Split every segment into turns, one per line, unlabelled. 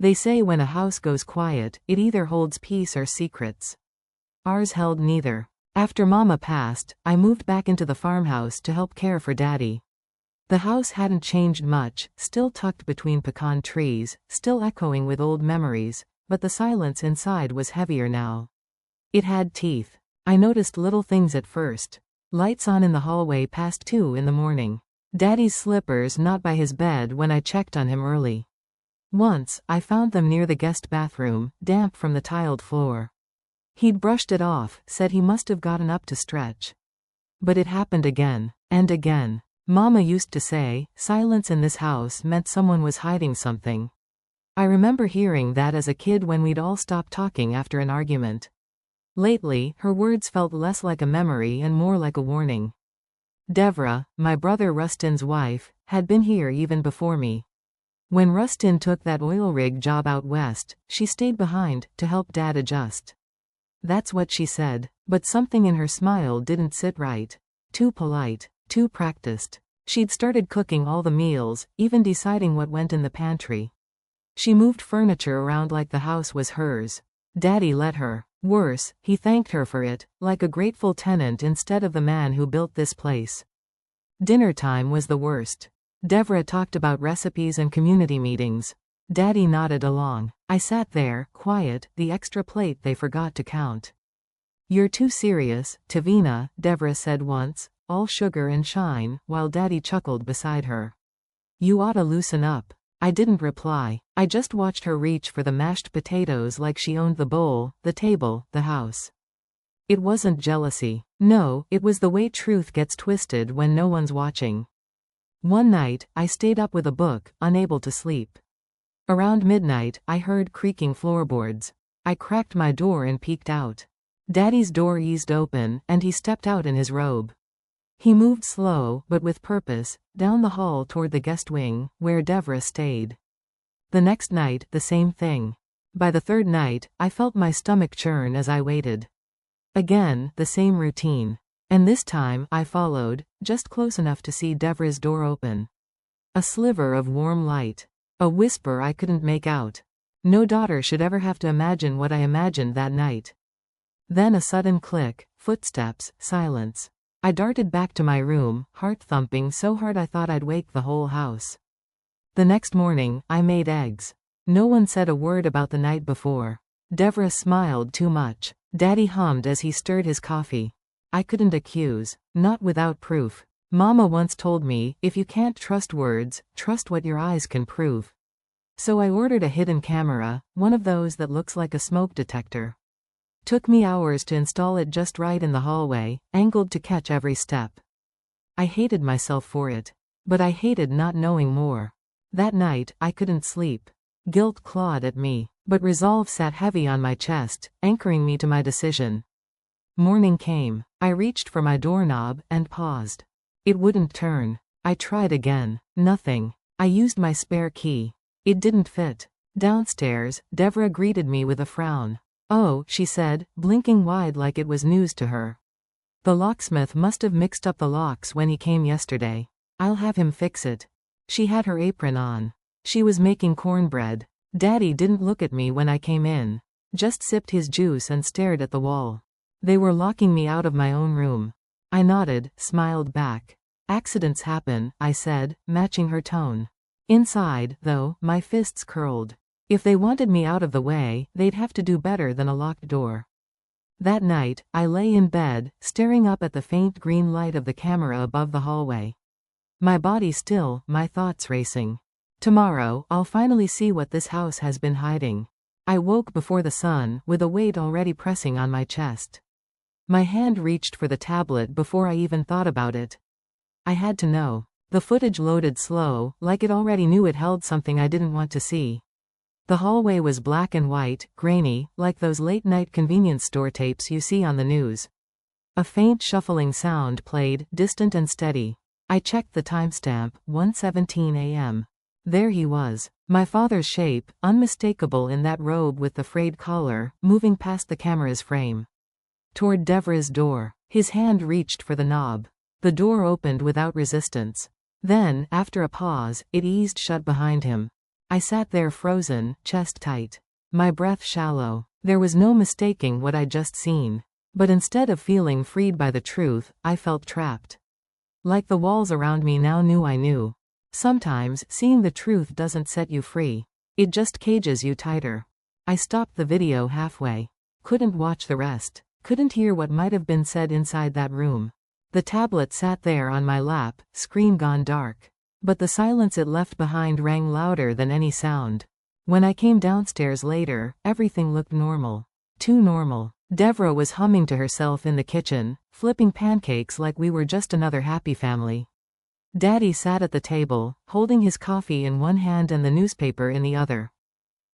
They say when a house goes quiet, it either holds peace or secrets. Ours held neither. After Mama passed, I moved back into the farmhouse to help care for Daddy. The house hadn't changed much, still tucked between pecan trees, still echoing with old memories, but the silence inside was heavier now. It had teeth. I noticed little things at first. Lights on in the hallway past 2 in the morning. Daddy's slippers not by his bed when I checked on him early. Once, I found them near the guest bathroom, damp from the tiled floor. He'd brushed it off, said he must have gotten up to stretch. But it happened again, and again. Mama used to say, silence in this house meant someone was hiding something. I remember hearing that as a kid when we'd all stop talking after an argument. Lately, her words felt less like a memory and more like a warning. Devra, my brother Rustin's wife, had been here even before me. When Rustin took that oil rig job out west, she stayed behind to help Dad adjust. That's what she said, but something in her smile didn't sit right. Too polite, too practiced. She'd started cooking all the meals, even deciding what went in the pantry. She moved furniture around like the house was hers. Daddy let her. Worse, he thanked her for it, like a grateful tenant instead of the man who built this place. Dinner time was the worst. Devra talked about recipes and community meetings. Daddy nodded along. I sat there, quiet, the extra plate they forgot to count. You're too serious, Tavina, Devra said once, all sugar and shine, while Daddy chuckled beside her. You oughta loosen up. I didn't reply. I just watched her reach for the mashed potatoes like she owned the bowl, the table, the house. It wasn't jealousy. No, it was the way truth gets twisted when no one's watching. One night, I stayed up with a book, unable to sleep. Around midnight, I heard creaking floorboards. I cracked my door and peeked out. Daddy's door eased open, and he stepped out in his robe. He moved slow, but with purpose, down the hall toward the guest wing, where Devra stayed. The next night, the same thing. By the third night, I felt my stomach churn as I waited. Again, the same routine. And this time, I followed, just close enough to see Devra's door open. A sliver of warm light. A whisper I couldn't make out. No daughter should ever have to imagine what I imagined that night. Then a sudden click, footsteps, silence. I darted back to my room, heart thumping so hard I thought I'd wake the whole house. The next morning, I made eggs. No one said a word about the night before. Devra smiled too much. Daddy hummed as he stirred his coffee. I couldn't accuse. Not without proof. Mama once told me, if you can't trust words, trust what your eyes can prove. So I ordered a hidden camera, one of those that looks like a smoke detector. Took me hours to install it just right in the hallway, angled to catch every step. I hated myself for it. But I hated not knowing more. That night, I couldn't sleep. Guilt clawed at me, but resolve sat heavy on my chest, anchoring me to my decision. Morning came. I reached for my doorknob, and paused. It wouldn't turn. I tried again. Nothing. I used my spare key. It didn't fit. Downstairs, Devra greeted me with a frown. Oh, she said, blinking wide like it was news to her. The locksmith must have mixed up the locks when he came yesterday. I'll have him fix it. She had her apron on. She was making cornbread. Daddy didn't look at me when I came in. Just sipped his juice and stared at the wall. They were locking me out of my own room. I nodded, smiled back. Accidents happen, I said, matching her tone. Inside, though, my fists curled. If they wanted me out of the way, they'd have to do better than a locked door. That night, I lay in bed, staring up at the faint green light of the camera above the hallway. My body still, my thoughts racing. Tomorrow, I'll finally see what this house has been hiding. I woke before the sun, with a weight already pressing on my chest. My hand reached for the tablet before I even thought about it. I had to know. The footage loaded slow, like it already knew it held something I didn't want to see. The hallway was black and white, grainy, like those late-night convenience store tapes you see on the news. A faint shuffling sound played, distant and steady. I checked the timestamp, 1:17 a.m. There he was. My father's shape, unmistakable in that robe with the frayed collar, moving past the camera's frame. Toward Devra's door. His hand reached for the knob. The door opened without resistance. Then, after a pause, it eased shut behind him. I sat there frozen, chest tight. My breath shallow. There was no mistaking what I'd just seen. But instead of feeling freed by the truth, I felt trapped. Like the walls around me now knew I knew. Sometimes, seeing the truth doesn't set you free. It just cages you tighter. I stopped the video halfway. Couldn't watch the rest. Couldn't hear what might have been said inside that room. The tablet sat there on my lap, screen gone dark. But the silence it left behind rang louder than any sound. When I came downstairs later, everything looked normal. Too normal. Devra was humming to herself in the kitchen, flipping pancakes like we were just another happy family. Daddy sat at the table, holding his coffee in one hand and the newspaper in the other.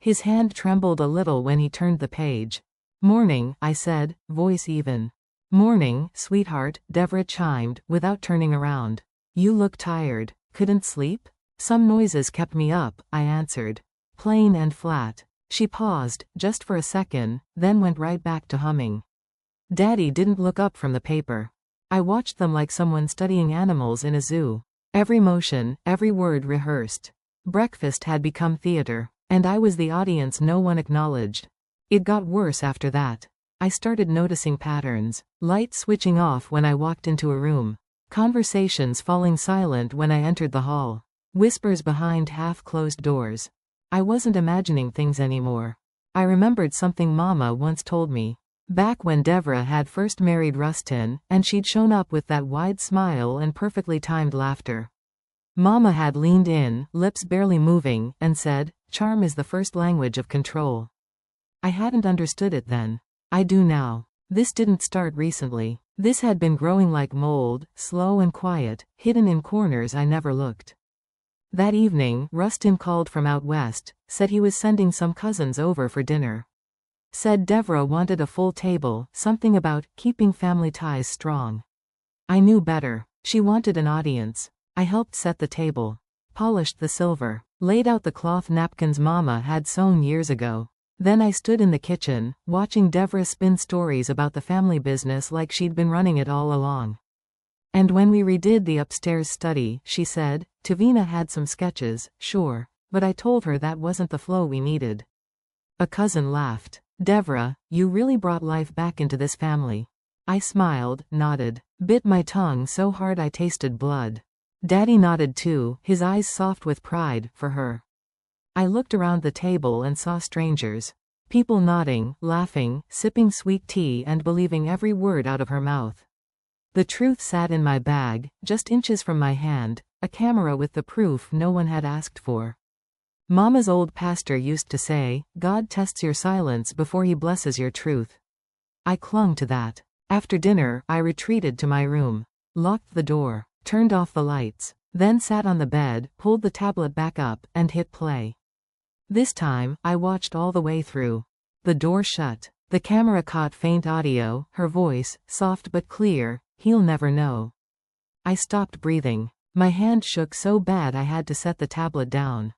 His hand trembled a little when he turned the page. "Morning," I said, voice even. "Morning, sweetheart," Devra chimed, without turning around. "You look tired. Couldn't sleep?" "Some noises kept me up," I answered. Plain and flat. She paused, just for a second, then went right back to humming. Daddy didn't look up from the paper. I watched them like someone studying animals in a zoo. Every motion, every word rehearsed. Breakfast had become theater, and I was the audience no one acknowledged. It got worse after that. I started noticing patterns. Lights switching off when I walked into a room. Conversations falling silent when I entered the hall. Whispers behind half-closed doors. I wasn't imagining things anymore. I remembered something Mama once told me. Back when Devra had first married Rustin, and she'd shown up with that wide smile and perfectly timed laughter. Mama had leaned in, lips barely moving, and said, "Charm is the first language of control." I hadn't understood it then. I do now. This didn't start recently. This had been growing like mold, slow and quiet, hidden in corners I never looked. That evening, Rustin called from out west, said he was sending some cousins over for dinner. Said Devra wanted a full table, something about keeping family ties strong. I knew better. She wanted an audience. I helped set the table. Polished the silver. Laid out the cloth napkins Mama had sewn years ago. Then I stood in the kitchen, watching Devra spin stories about the family business like she'd been running it all along. And when we redid the upstairs study, she said, "Tavina had some sketches, sure, but I told her that wasn't the flow we needed." A cousin laughed. "Devra, you really brought life back into this family." I smiled, nodded, bit my tongue so hard I tasted blood. Daddy nodded too, his eyes soft with pride, for her. I looked around the table and saw strangers. People nodding, laughing, sipping sweet tea and believing every word out of her mouth. The truth sat in my bag, just inches from my hand, a camera with the proof no one had asked for. Mama's old pastor used to say, "God tests your silence before he blesses your truth." I clung to that. After dinner, I retreated to my room. Locked the door. Turned off the lights. Then sat on the bed, pulled the tablet back up, and hit play. This time, I watched all the way through. The door shut. The camera caught faint audio, her voice, soft but clear, "He'll never know." I stopped breathing. My hand shook so bad I had to set the tablet down.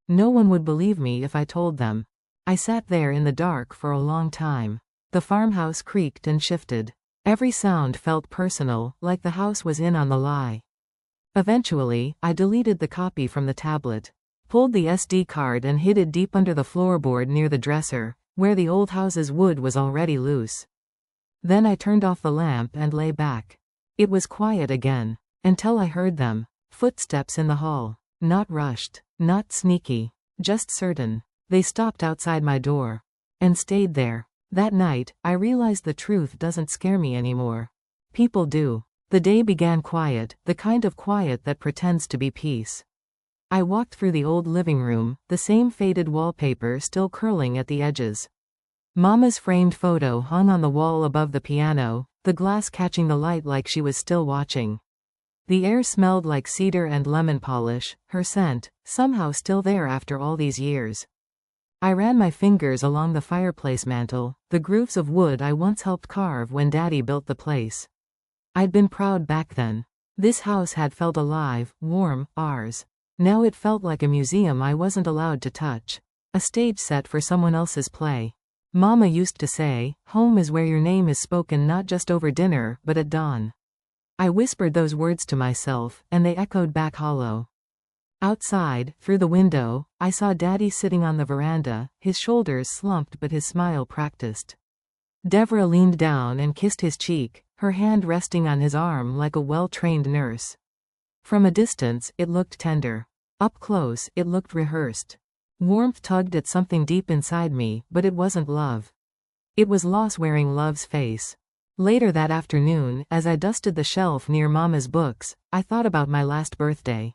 No one would believe me if I told them. I sat there in the dark for a long time. The farmhouse creaked and shifted. Every sound felt personal, like the house was in on the lie. Eventually, I deleted the copy from the tablet. Pulled the SD card and hid it deep under the floorboard near the dresser, where the old house's wood was already loose. Then I turned off the lamp and lay back. It was quiet again. Until I heard them. Footsteps in the hall. Not rushed. Not sneaky. Just certain. They stopped outside my door. And stayed there. That night, I realized the truth doesn't scare me anymore. People do. The day began quiet, the kind of quiet that pretends to be peace. I walked through the old living room, the same faded wallpaper still curling at the edges. Mama's framed photo hung on the wall above the piano, the glass catching the light like she was still watching. The air smelled like cedar and lemon polish, her scent, somehow still there after all these years. I ran my fingers along the fireplace mantel, the grooves of wood I once helped carve when Daddy built the place. I'd been proud back then. This house had felt alive, warm, ours. Now it felt like a museum I wasn't allowed to touch. A stage set for someone else's play. Mama used to say, "Home is where your name is spoken not just over dinner, but at dawn." I whispered those words to myself, and they echoed back hollow. Outside, through the window, I saw Daddy sitting on the veranda, his shoulders slumped but his smile practiced. Devra leaned down and kissed his cheek, her hand resting on his arm like a well-trained nurse. From a distance, it looked tender. Up close, it looked rehearsed. Warmth tugged at something deep inside me, but it wasn't love. It was loss wearing love's face. Later that afternoon, as I dusted the shelf near Mama's books, I thought about my last birthday.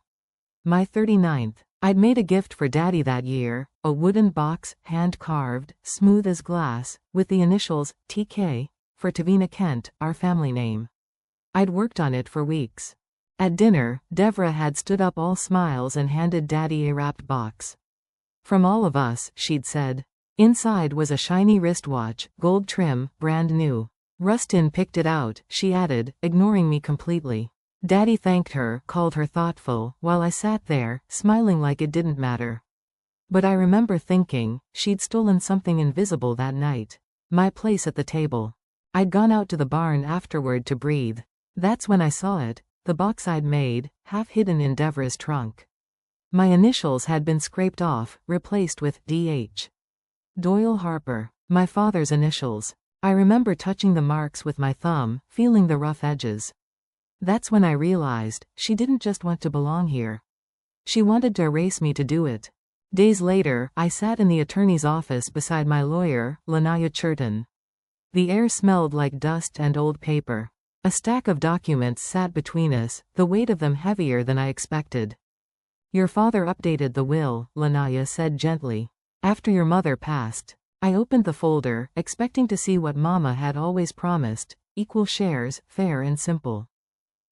My 39th. I'd made a gift for Daddy that year, a wooden box, hand-carved, smooth as glass, with the initials, TK, for Tavina Kent, our family name. I'd worked on it for weeks. At dinner, Devra had stood up all smiles and handed Daddy a wrapped box. From all of us, she'd said. Inside was a shiny wristwatch, gold trim, brand new. Rustin picked it out, she added, ignoring me completely. Daddy thanked her, called her thoughtful, while I sat there, smiling like it didn't matter. But I remember thinking, she'd stolen something invisible that night. My place at the table. I'd gone out to the barn afterward to breathe. That's when I saw it, the box I'd made, half hidden in Devra's trunk. My initials had been scraped off, replaced with D.H. Doyle Harper, my father's initials. I remember touching the marks with my thumb, feeling the rough edges. That's when I realized, she didn't just want to belong here. She wanted to erase me to do it. Days later, I sat in the attorney's office beside my lawyer, Lanaya Churton. The air smelled like dust and old paper. A stack of documents sat between us, the weight of them heavier than I expected. Your father updated the will, Lanaya said gently. After your mother passed. I opened the folder, expecting to see what Mama had always promised, equal shares, fair and simple.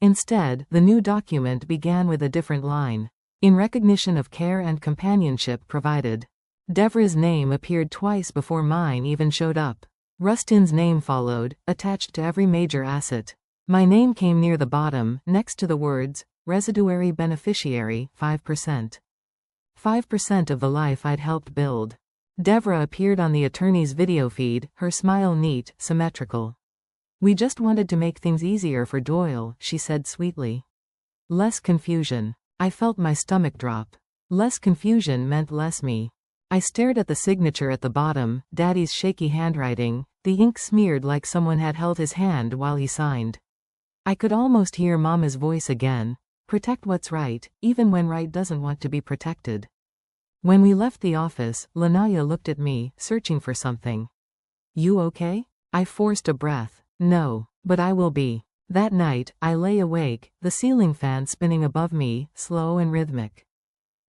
Instead, the new document began with a different line. In recognition of care and companionship provided. Devra's name appeared twice before mine even showed up. Rustin's name followed, attached to every major asset. My name came near the bottom, next to the words, residuary beneficiary, 5%. 5% of the life I'd helped build. Devra appeared on the attorney's video feed, her smile neat, symmetrical. We just wanted to make things easier for Doyle, she said sweetly. Less confusion. I felt my stomach drop. Less confusion meant less me. I stared at the signature at the bottom, Daddy's shaky handwriting, the ink smeared like someone had held his hand while he signed. I could almost hear Mama's voice again. Protect what's right, even when right doesn't want to be protected. When we left the office, Lanaya looked at me, searching for something. You okay? I forced a breath. No, but I will be. That night, I lay awake, the ceiling fan spinning above me, slow and rhythmic.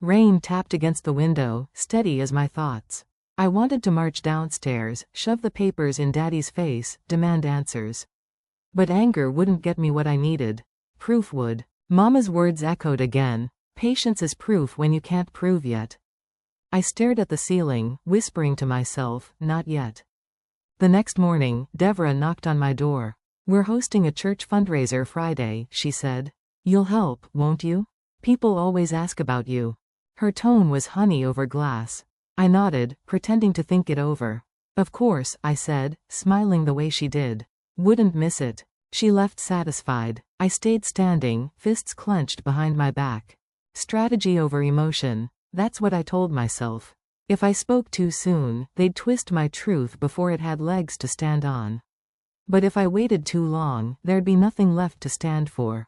Rain tapped against the window, steady as my thoughts. I wanted to march downstairs, shove the papers in Daddy's face, demand answers. But anger wouldn't get me what I needed. Proof would. Mama's words echoed again. Patience is proof when you can't prove yet. I stared at the ceiling, whispering to myself, not yet. The next morning, Devra knocked on my door. We're hosting a church fundraiser Friday, she said. You'll help, won't you? People always ask about you. Her tone was honey over glass. I nodded, pretending to think it over. Of course, I said, smiling the way she did. Wouldn't miss it. She left satisfied. I stayed standing, fists clenched behind my back. Strategy over emotion. That's what I told myself. If I spoke too soon, they'd twist my truth before it had legs to stand on. But if I waited too long, there'd be nothing left to stand for.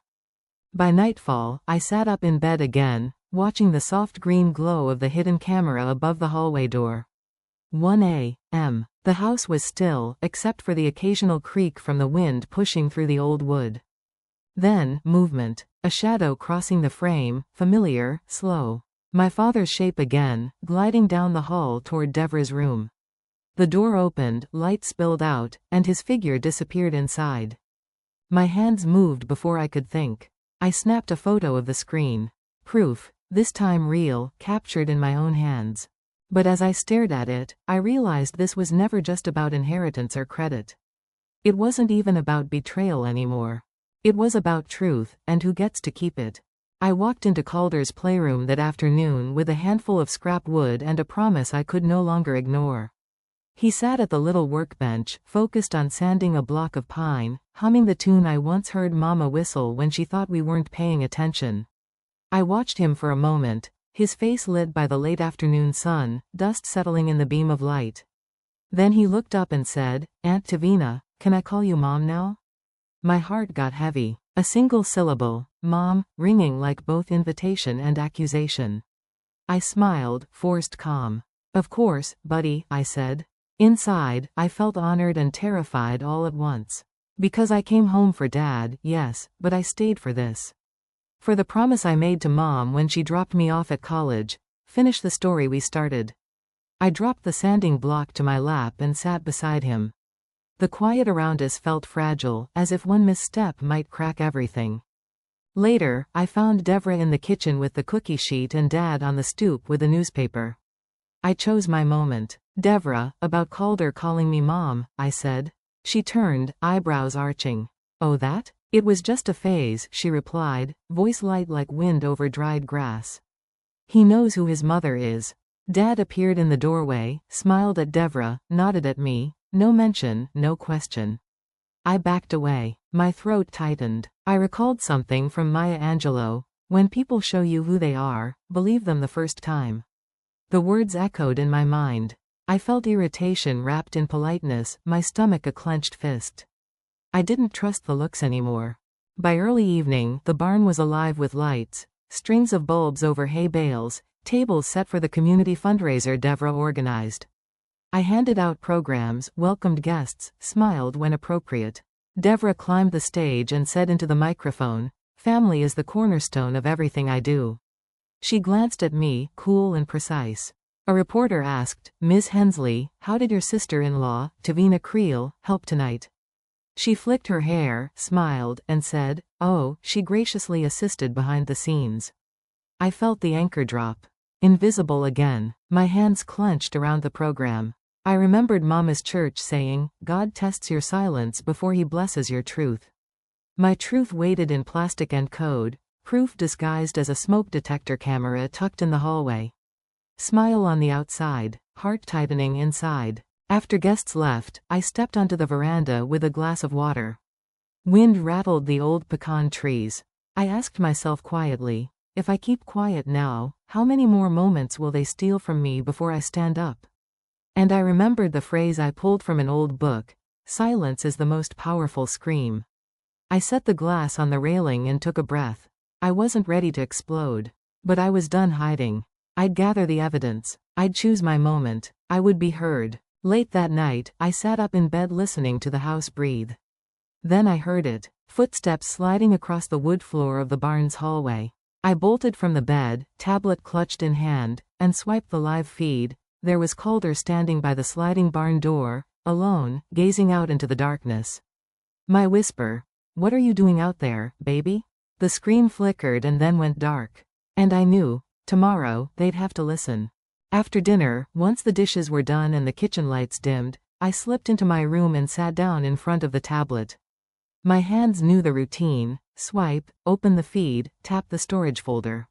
By nightfall, I sat up in bed again, watching the soft green glow of the hidden camera above the hallway door. 1 a.m. The house was still, except for the occasional creak from the wind pushing through the old wood. Then, movement. A shadow crossing the frame, familiar, slow. My father's shape again, gliding down the hall toward Devra's room. The door opened, light spilled out, and his figure disappeared inside. My hands moved before I could think. I snapped a photo of the screen. Proof, this time real, captured in my own hands. But as I stared at it, I realized this was never just about inheritance or credit. It wasn't even about betrayal anymore. It was about truth, and who gets to keep it. I walked into Calder's playroom that afternoon with a handful of scrap wood and a promise I could no longer ignore. He sat at the little workbench, focused on sanding a block of pine, humming the tune I once heard Mama whistle when she thought we weren't paying attention. I watched him for a moment, his face lit by the late afternoon sun, dust settling in the beam of light. Then he looked up and said, "Aunt Tavina, can I call you Mom now?" My heart got heavy. A single syllable, Mom, ringing like both invitation and accusation. I smiled, forced calm. "Of course, buddy," I said. Inside, I felt honored and terrified all at once. Because I came home for Dad, yes, but I stayed for this. For the promise I made to Mom when she dropped me off at college. Finish the story we started. I dropped the sanding block to my lap and sat beside him. The quiet around us felt fragile, as if one misstep might crack everything. Later, I found Devra in the kitchen with the cookie sheet and Dad on the stoop with a newspaper. I chose my moment. "Devra, about Calder calling me Mom," I said. She turned, eyebrows arching. "Oh, that? It was just a phase," she replied, voice light like wind over dried grass. "He knows who his mother is." Dad appeared in the doorway, smiled at Devra, nodded at me. No mention, no question. I backed away. My throat tightened. I recalled something from Maya Angelou. When people show you who they are, believe them the first time. The words echoed in my mind. I felt irritation wrapped in politeness, my stomach a clenched fist. I didn't trust the looks anymore. By early evening, the barn was alive with lights, strings of bulbs over hay bales, tables set for the community fundraiser Devra organized. I handed out programs, welcomed guests, smiled when appropriate. Devra climbed the stage and said into the microphone, "Family is the cornerstone of everything I do." She glanced at me, cool and precise. A reporter asked, "Ms. Hensley, how did your sister-in-law, Tavina Creel, help tonight?" She flicked her hair, smiled, and said, "Oh, she graciously assisted behind the scenes." I felt the anchor drop. Invisible again. My hands clenched around the program. I remembered Mama's church saying, "God tests your silence before he blesses your truth." My truth waited in plastic and code, proof disguised as a smoke detector camera tucked in the hallway. Smile on the outside, heart tightening inside. After guests left, I stepped onto the veranda with a glass of water. Wind rattled the old pecan trees. I asked myself quietly, if I keep quiet now, how many more moments will they steal from me before I stand up? And I remembered the phrase I pulled from an old book, "Silence is the most powerful scream." I set the glass on the railing and took a breath. I wasn't ready to explode. But I was done hiding. I'd gather the evidence. I'd choose my moment. I would be heard. Late that night, I sat up in bed listening to the house breathe. Then I heard it. Footsteps sliding across the wood floor of the barn's hallway. I bolted from the bed, tablet clutched in hand, and swiped the live feed. There was Calder standing by the sliding barn door, alone, gazing out into the darkness. My whisper, "What are you doing out there, baby?" The screen flickered and then went dark. And I knew, tomorrow, they'd have to listen. After dinner, once the dishes were done and the kitchen lights dimmed, I slipped into my room and sat down in front of the tablet. My hands knew the routine: swipe, open the feed, tap the storage folder.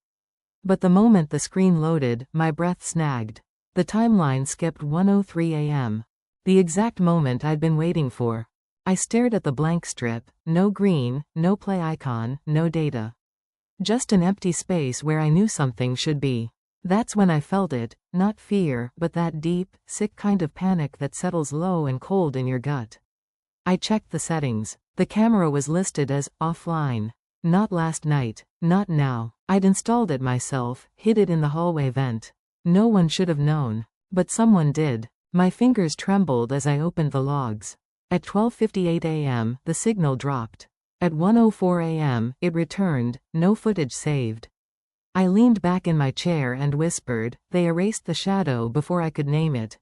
But the moment the screen loaded, my breath snagged. The timeline skipped 1:03 a.m. The exact moment I'd been waiting for. I stared at the blank strip, no green, no play icon, no data. Just an empty space where I knew something should be. That's when I felt it, not fear, but that deep, sick kind of panic that settles low and cold in your gut. I checked the settings. The camera was listed as offline. Not last night, not now. I'd installed it myself, hid it in the hallway vent. No one should have known. But someone did. My fingers trembled as I opened the logs. At 12:58 a.m., the signal dropped. At 1:04 a.m., it returned, no footage saved. I leaned back in my chair and whispered, "They erased the shadow before I could name it."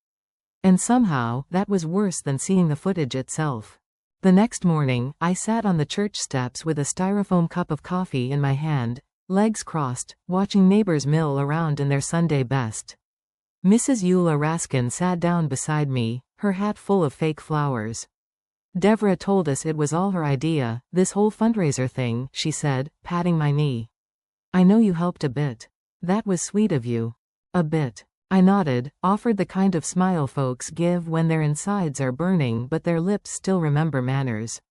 And somehow, that was worse than seeing the footage itself. The next morning, I sat on the church steps with a styrofoam cup of coffee in my hand, legs crossed, watching neighbors mill around in their Sunday best. Mrs. Eula Raskin sat down beside me, her hat full of fake flowers. "Devra told us it was all her idea, this whole fundraiser thing," she said, patting my knee. "I know you helped a bit. That was sweet of you." "A bit." I nodded, offered the kind of smile folks give when their insides are burning but their lips still remember manners.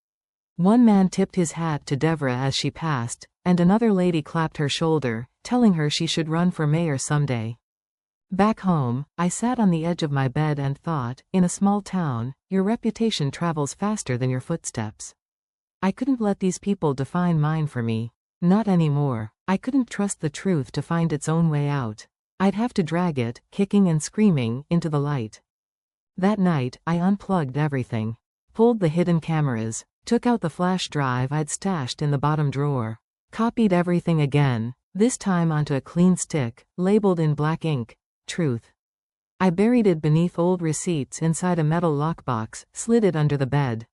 One man tipped his hat to Devra as she passed, and another lady clapped her shoulder, telling her she should run for mayor someday. Back home, I sat on the edge of my bed and thought, in a small town, your reputation travels faster than your footsteps. I couldn't let these people define mine for me. Not anymore. I couldn't trust the truth to find its own way out. I'd have to drag it, kicking and screaming, into the light. That night, I unplugged everything. Pulled the hidden cameras. Took out the flash drive I'd stashed in the bottom drawer. Copied everything again, this time onto a clean stick, labeled in black ink, Truth. I buried it beneath old receipts inside a metal lockbox, slid it under the bed.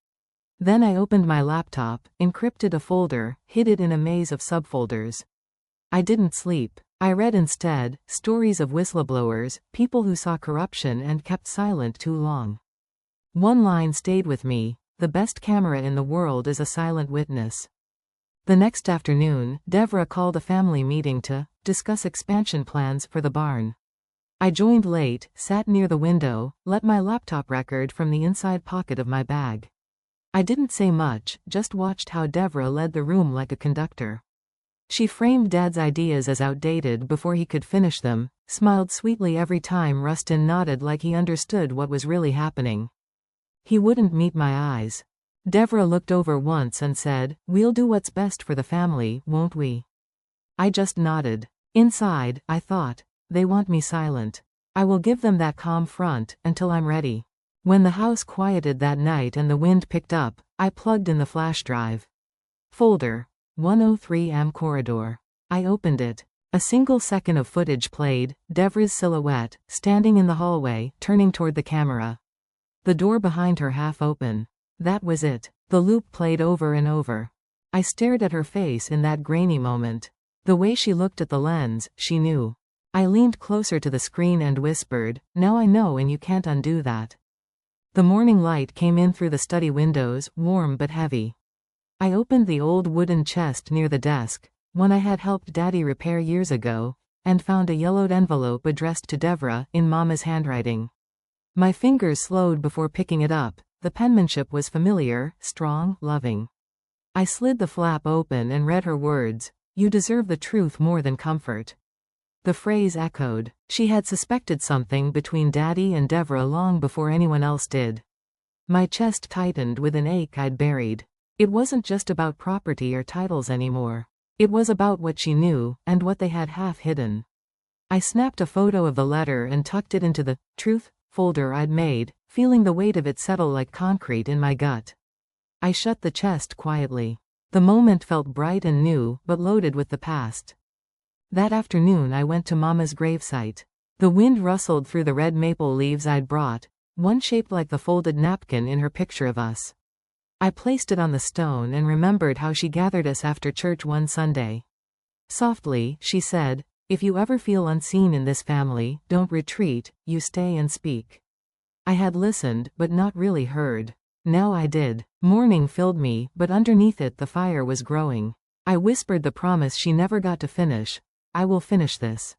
Then I opened my laptop, encrypted a folder, hid it in a maze of subfolders. I didn't sleep. I read instead, stories of whistleblowers, people who saw corruption and kept silent too long. One line stayed with me, the best camera in the world is a silent witness. The next afternoon, Devra called a family meeting to discuss expansion plans for the barn. I joined late, sat near the window, let my laptop record from the inside pocket of my bag. I didn't say much, just watched how Devra led the room like a conductor. She framed Dad's ideas as outdated before he could finish them, smiled sweetly every time Rustin nodded like he understood what was really happening. He wouldn't meet my eyes. Devra looked over once and said, "We'll do what's best for the family, won't we?" I just nodded. Inside, I thought, they want me silent. I will give them that calm front, until I'm ready. When the house quieted that night and the wind picked up, I plugged in the flash drive. Folder. 103M Corridor. I opened it. A single second of footage played, Devra's silhouette, standing in the hallway, turning toward the camera. The door behind her half open. That was it. The loop played over and over. I stared at her face in that grainy moment. The way she looked at the lens, she knew. I leaned closer to the screen and whispered, "Now I know and you can't undo that." The morning light came in through the study windows, warm but heavy. I opened the old wooden chest near the desk, one I had helped Daddy repair years ago, and found a yellowed envelope addressed to Devra, in Mama's handwriting. My fingers slowed before picking it up. The penmanship was familiar, strong, loving. I slid the flap open and read her words, "You deserve the truth more than comfort." The phrase echoed. She had suspected something between Daddy and Devra long before anyone else did. My chest tightened with an ache I'd buried. It wasn't just about property or titles anymore. It was about what she knew, and what they had half hidden. I snapped a photo of the letter and tucked it into the truth folder I'd made, feeling the weight of it settle like concrete in my gut. I shut the chest quietly. The moment felt bright and new, but loaded with the past. That afternoon I went to Mama's gravesite. The wind rustled through the red maple leaves I'd brought, one shaped like the folded napkin in her picture of us. I placed it on the stone and remembered how she gathered us after church one Sunday. Softly, she said, "If you ever feel unseen in this family, don't retreat, you stay and speak." I had listened, but not really heard. Now I did. Mourning filled me, but underneath it the fire was growing. I whispered the promise she never got to finish. "I will finish this."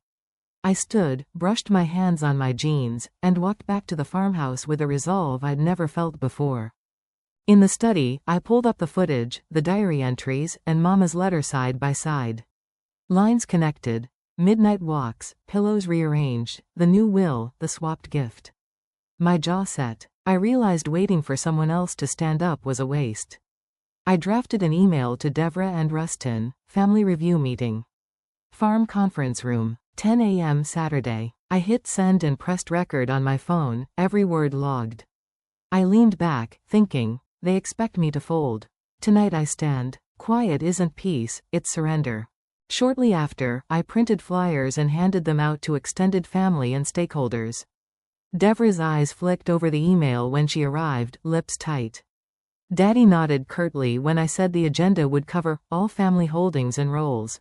I stood, brushed my hands on my jeans, and walked back to the farmhouse with a resolve I'd never felt before. In the study, I pulled up the footage, the diary entries, and Mama's letter side by side. Lines connected. Midnight walks, pillows rearranged, the new will, the swapped gift. My jaw set. I realized waiting for someone else to stand up was a waste. I drafted an email to Devra and Rustin, family review meeting. Farm conference room, 10 a.m. Saturday. I hit send and pressed record on my phone, every word logged. I leaned back, thinking, they expect me to fold. Tonight I stand. Quiet isn't peace, it's surrender. Shortly after, I printed flyers and handed them out to extended family and stakeholders. Devra's eyes flicked over the email when she arrived, lips tight. Daddy nodded curtly when I said the agenda would cover all family holdings and roles.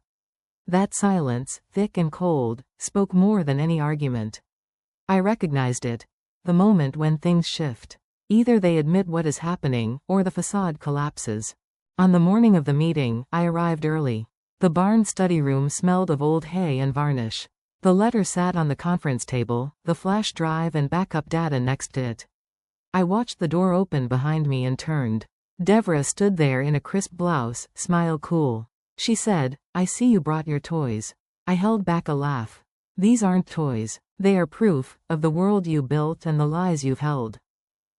That silence, thick and cold, spoke more than any argument. I recognized it. The moment when things shift. Either they admit what is happening, or the facade collapses. On the morning of the meeting, I arrived early. The barn study room smelled of old hay and varnish. The letter sat on the conference table, the flash drive and backup data next to it. I watched the door open behind me and turned. Devra stood there in a crisp blouse, smile cool. She said, "I see you brought your toys." I held back a laugh. These aren't toys. They are proof of the world you built and the lies you've held.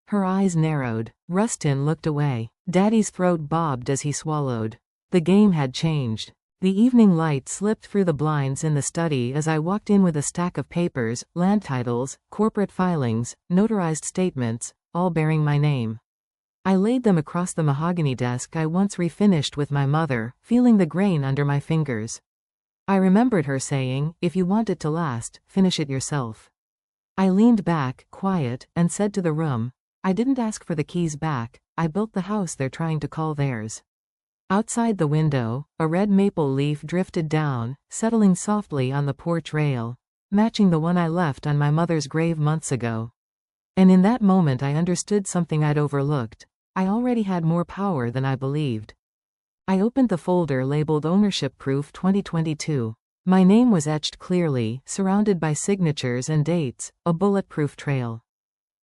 Her eyes narrowed. Rustin looked away. Daddy's throat bobbed as he swallowed. The game had changed. The evening light slipped through the blinds in the study as I walked in with a stack of papers, land titles, corporate filings, notarized statements, all bearing my name. I laid them across the mahogany desk I once refinished with my mother, feeling the grain under my fingers. I remembered her saying, "If you want it to last, finish it yourself." I leaned back, quiet, and said to the room, "I didn't ask for the keys back, I built the house they're trying to call theirs." Outside the window, a red maple leaf drifted down, settling softly on the porch rail, matching the one I left on my mother's grave months ago. And in that moment I understood something I'd overlooked. I already had more power than I believed. I opened the folder labeled Ownership Proof 2022. My name was etched clearly, surrounded by signatures and dates, a bulletproof trail.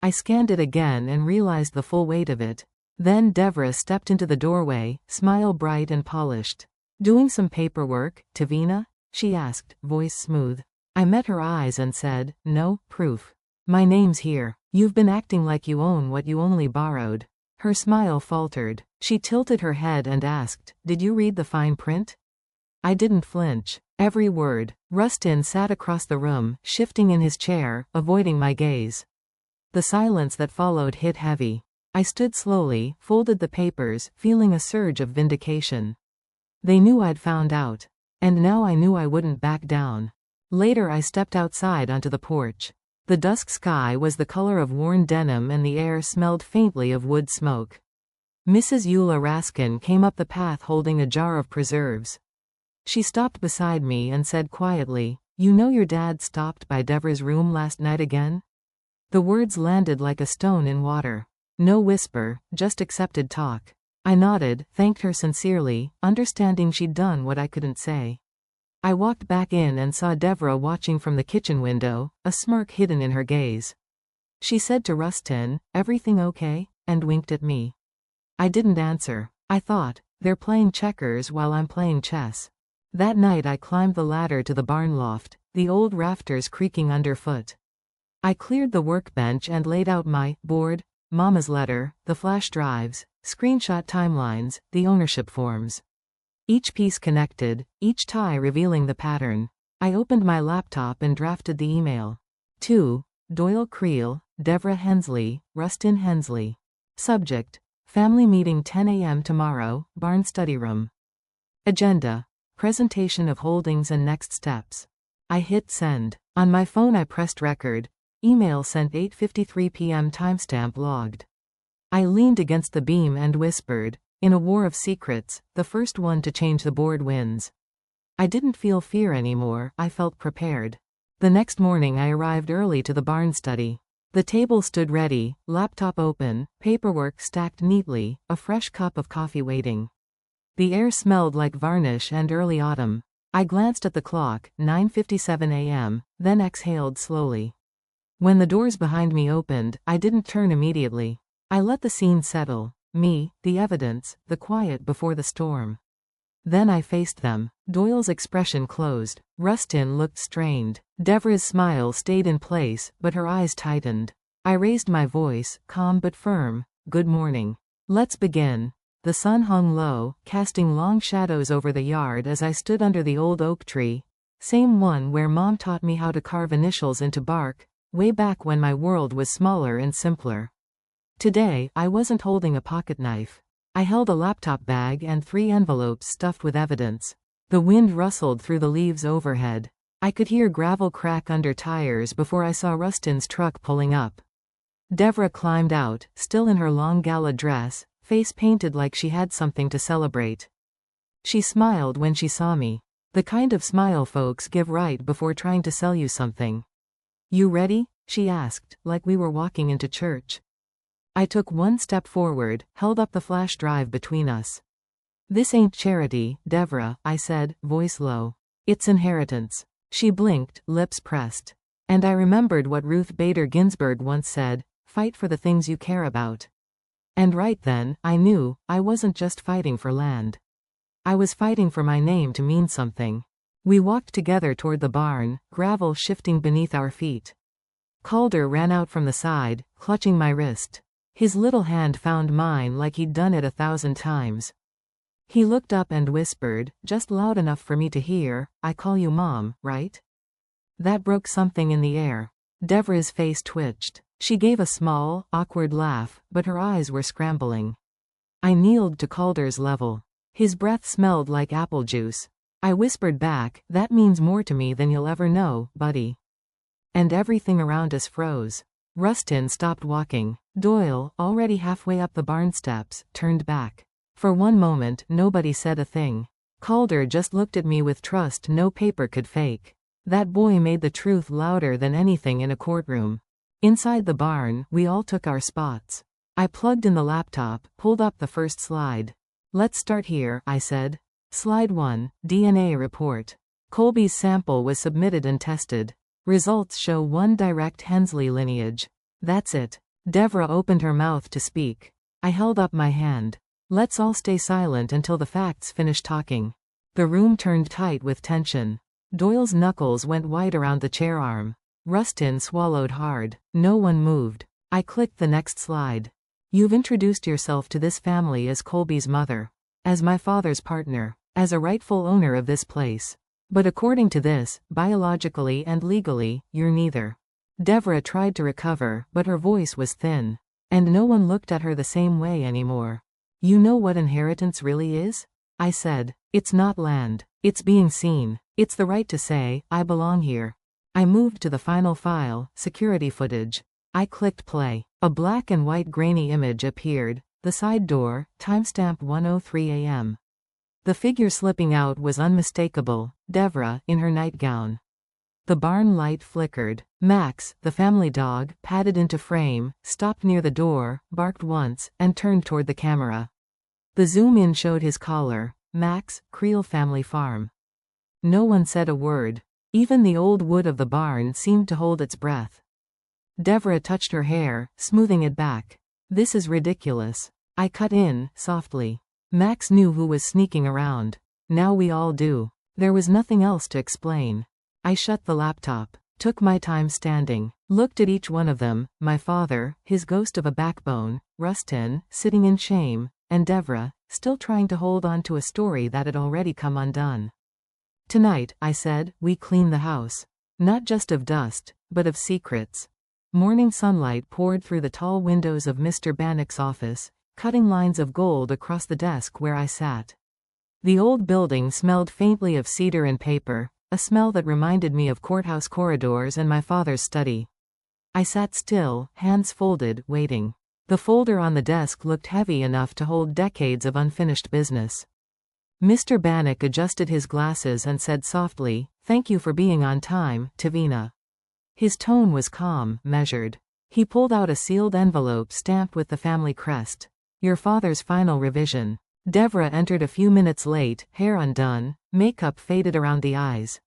I scanned it again and realized the full weight of it. Then Devra stepped into the doorway, smile bright and polished. "Doing some paperwork, Tavina?" she asked, voice smooth. I met her eyes and said, "No, proof. My name's here. You've been acting like you own what you only borrowed." Her smile faltered. She tilted her head and asked, "Did you read the fine print?" I didn't flinch. Every word. Rustin sat across the room, shifting in his chair, avoiding my gaze. The silence that followed hit heavy. I stood slowly, folded the papers, feeling a surge of vindication. They knew I'd found out. And now I knew I wouldn't back down. Later I stepped outside onto the porch. The dusk sky was the color of worn denim and the air smelled faintly of wood smoke. Mrs. Eula Raskin came up the path holding a jar of preserves. She stopped beside me and said quietly, "You know your dad stopped by Devra's room last night again?" The words landed like a stone in water. No whisper, just accepted talk. I nodded, thanked her sincerely, understanding she'd done what I couldn't say. I walked back in and saw Devra watching from the kitchen window, a smirk hidden in her gaze. She said to Rustin, "Everything okay?" and winked at me. I didn't answer. I thought, they're playing checkers while I'm playing chess. That night I climbed the ladder to the barn loft, the old rafters creaking underfoot. I cleared the workbench and laid out my board, Mama's letter, the flash drives, screenshot timelines, the ownership forms. Each piece connected, each tie revealing the pattern. I opened my laptop and drafted the email. To Doyle Creel, Devra Hensley, Rustin Hensley. Subject: Family meeting 10 a.m. tomorrow, barn study room. Agenda: Presentation of holdings and next steps. I hit send. On my phone I pressed record. Email sent 8:53 p.m. timestamp logged. I leaned against the beam and whispered, "In a war of secrets, the first one to change the board wins." I didn't feel fear anymore, I felt prepared. The next morning I arrived early to the barn study. The table stood ready, laptop open, paperwork stacked neatly, a fresh cup of coffee waiting. The air smelled like varnish and early autumn. I glanced at the clock, 9:57 a.m., then exhaled slowly. When the doors behind me opened, I didn't turn immediately. I let the scene settle. Me, the evidence, the quiet before the storm. Then I faced them. Doyle's expression closed. Rustin looked strained. Devra's smile stayed in place, but her eyes tightened. I raised my voice, calm but firm. "Good morning. Let's begin." The sun hung low, casting long shadows over the yard as I stood under the old oak tree. Same one where Mom taught me how to carve initials into bark, way back when my world was smaller and simpler. Today, I wasn't holding a pocket knife. I held a laptop bag and 3 envelopes stuffed with evidence. The wind rustled through the leaves overhead. I could hear gravel crack under tires before I saw Rustin's truck pulling up. Devra climbed out, still in her long gala dress, face painted like she had something to celebrate. She smiled when she saw me. The kind of smile folks give right before trying to sell you something. "You ready?" she asked, like we were walking into church. I took one step forward, held up the flash drive between us. "This ain't charity, Devra," I said, voice low. "It's inheritance." She blinked, lips pressed. And I remembered what Ruth Bader Ginsburg once said, "Fight for the things you care about." And right then, I knew, I wasn't just fighting for land. I was fighting for my name to mean something. We walked together toward the barn, gravel shifting beneath our feet. Calder ran out from the side, clutching my wrist. His little hand found mine like he'd done it 1,000 times. He looked up and whispered, just loud enough for me to hear, "I call you Mom, right?" That broke something in the air. Devra's face twitched. She gave a small, awkward laugh, but her eyes were scrambling. I kneeled to Calder's level. His breath smelled like apple juice. I whispered back, "That means more to me than you'll ever know, buddy." And everything around us froze. Rustin stopped walking. Doyle, already halfway up the barn steps, turned back. For one moment, nobody said a thing. Calder just looked at me with trust no paper could fake. That boy made the truth louder than anything in a courtroom. Inside the barn, we all took our spots. I plugged in the laptop, pulled up the first slide. "Let's start here," I said. Slide 1, DNA report. Colby's sample was submitted and tested. Results show one direct Hensley lineage. That's it. Devra opened her mouth to speak. I held up my hand. Let's all stay silent until the facts finish talking. The room turned tight with tension. Doyle's knuckles went white around the chair arm. Rustin swallowed hard. No one moved. I clicked the next slide. You've introduced yourself to this family as Colby's mother. As my father's partner. As a rightful owner of this place. But according to this, biologically and legally, you're neither. Devra tried to recover, but her voice was thin. And no one looked at her the same way anymore. You know what inheritance really is? I said. It's not land. It's being seen. It's the right to say, I belong here. I moved to the final file, security footage. I clicked play. A black and white grainy image appeared. The side door, timestamp 1:03 a.m. The figure slipping out was unmistakable, Devra, in her nightgown. The barn light flickered. Max, the family dog, padded into frame, stopped near the door, barked once, and turned toward the camera. The zoom-in showed his collar, Max, Creel Family Farm. No one said a word. Even the old wood of the barn seemed to hold its breath. Devra touched her hair, smoothing it back. This is ridiculous. I cut in, softly. Max knew who was sneaking around. Now we all do. There was nothing else to explain. I shut the laptop, took my time standing, looked at each one of them, my father, his ghost of a backbone, Rustin, sitting in shame, and Devra, still trying to hold on to a story that had already come undone. Tonight, I said, we clean the house. Not just of dust, but of secrets. Morning sunlight poured through the tall windows of Mr. Bannock's office, cutting lines of gold across the desk where I sat. The old building smelled faintly of cedar and paper, a smell that reminded me of courthouse corridors and my father's study. I sat still, hands folded, waiting. The folder on the desk looked heavy enough to hold decades of unfinished business. Mr. Bannock adjusted his glasses and said softly, "Thank you for being on time, Tavina." His tone was calm, measured. He pulled out a sealed envelope stamped with the family crest. Your father's final revision. Devra entered a few minutes late, hair undone, makeup faded around the eyes.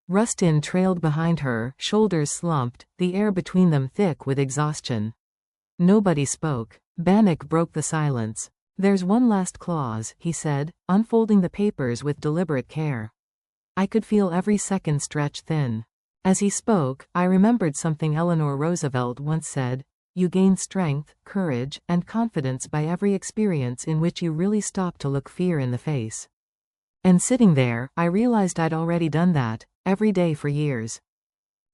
Rustin trailed behind her, shoulders slumped, the air between them thick with exhaustion. Nobody spoke. Bannock broke the silence. There's one last clause, he said, unfolding the papers with deliberate care. I could feel every second stretch thin. As he spoke, I remembered something Eleanor Roosevelt once said, you gain strength, courage, and confidence by every experience in which you really stop to look fear in the face. And sitting there, I realized I'd already done that, every day for years.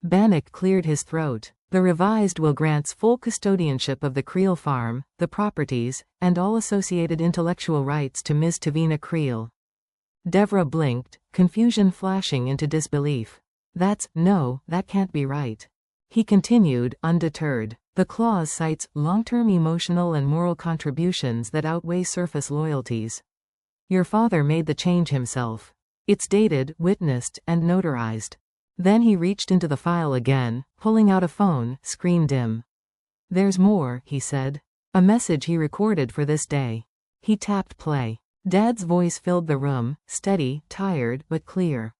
Bannock cleared his throat. The revised will grants full custodianship of the Creel farm, the properties, and all associated intellectual rights to Ms. Tavina Creel. Devra blinked, confusion flashing into disbelief. No, that can't be right. He continued, undeterred. The clause cites long-term emotional and moral contributions that outweigh surface loyalties. Your father made the change himself. It's dated, witnessed, and notarized. Then he reached into the file again, pulling out a phone, screen dim. There's more, he said. A message he recorded for this day. He tapped play. Dad's voice filled the room, steady, tired, but clear.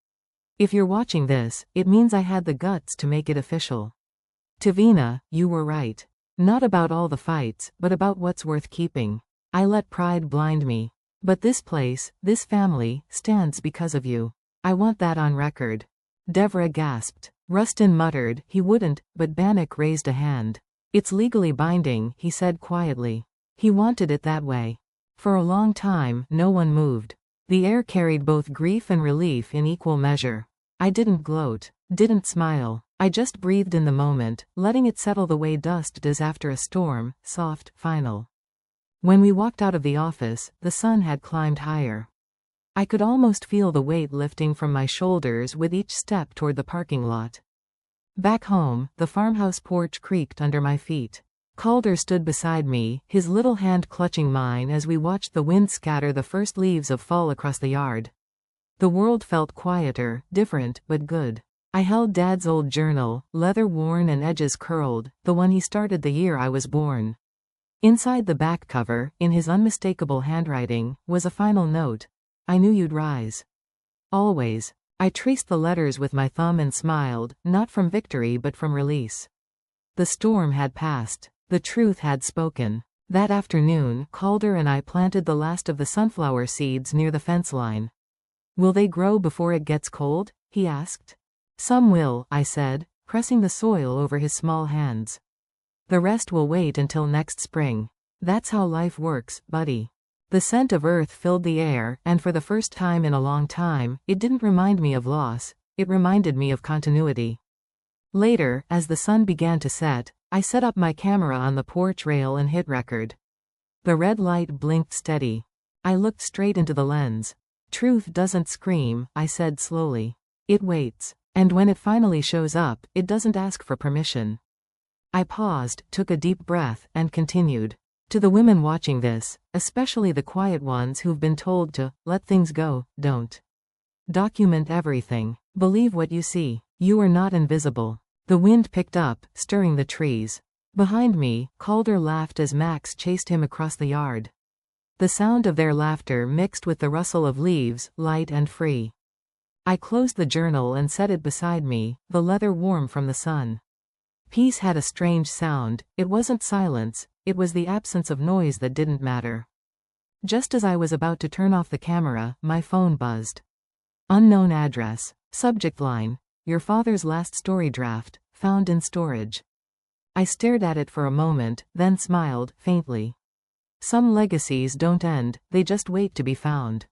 If you're watching this, it means I had the guts to make it official. Tavina, you were right. Not about all the fights, but about what's worth keeping. I let pride blind me. But this place, this family, stands because of you. I want that on record. Devra gasped. Rustin muttered he wouldn't, but Bannock raised a hand. It's legally binding, he said quietly. He wanted it that way. For a long time, no one moved. The air carried both grief and relief in equal measure. I didn't gloat, didn't smile. I just breathed in the moment, letting it settle the way dust does after a storm, soft, final. When we walked out of the office, the sun had climbed higher. I could almost feel the weight lifting from my shoulders with each step toward the parking lot. Back home, the farmhouse porch creaked under my feet. Calder stood beside me, his little hand clutching mine as we watched the wind scatter the first leaves of fall across the yard. The world felt quieter, different, but good. I held Dad's old journal, leather-worn and edges curled, the one he started the year I was born. Inside the back cover, in his unmistakable handwriting, was a final note. I knew you'd rise. Always. I traced the letters with my thumb and smiled, not from victory but from release. The storm had passed. The truth had spoken. That afternoon, Calder and I planted the last of the sunflower seeds near the fence line. Will they grow before it gets cold? He asked. Some will, I said, pressing the soil over his small hands. The rest will wait until next spring. That's how life works, buddy. The scent of earth filled the air, and for the first time in a long time, it didn't remind me of loss, it reminded me of continuity. Later, as the sun began to set, I set up my camera on the porch rail and hit record. The red light blinked steady. I looked straight into the lens. Truth doesn't scream, I said slowly. It waits. And when it finally shows up, it doesn't ask for permission. I paused, took a deep breath, and continued. To the women watching this, especially the quiet ones who've been told to let things go, don't. Document everything. Believe what you see. You are not invisible. The wind picked up, stirring the trees. Behind me, Calder laughed as Max chased him across the yard. The sound of their laughter mixed with the rustle of leaves, light and free. I closed the journal and set it beside me, the leather warm from the sun. Peace had a strange sound. It wasn't silence, it was the absence of noise that didn't matter. Just as I was about to turn off the camera, my phone buzzed. Unknown address. Subject line. Your father's last story draft, found in storage. I stared at it for a moment, then smiled, faintly. Some legacies don't end, they just wait to be found.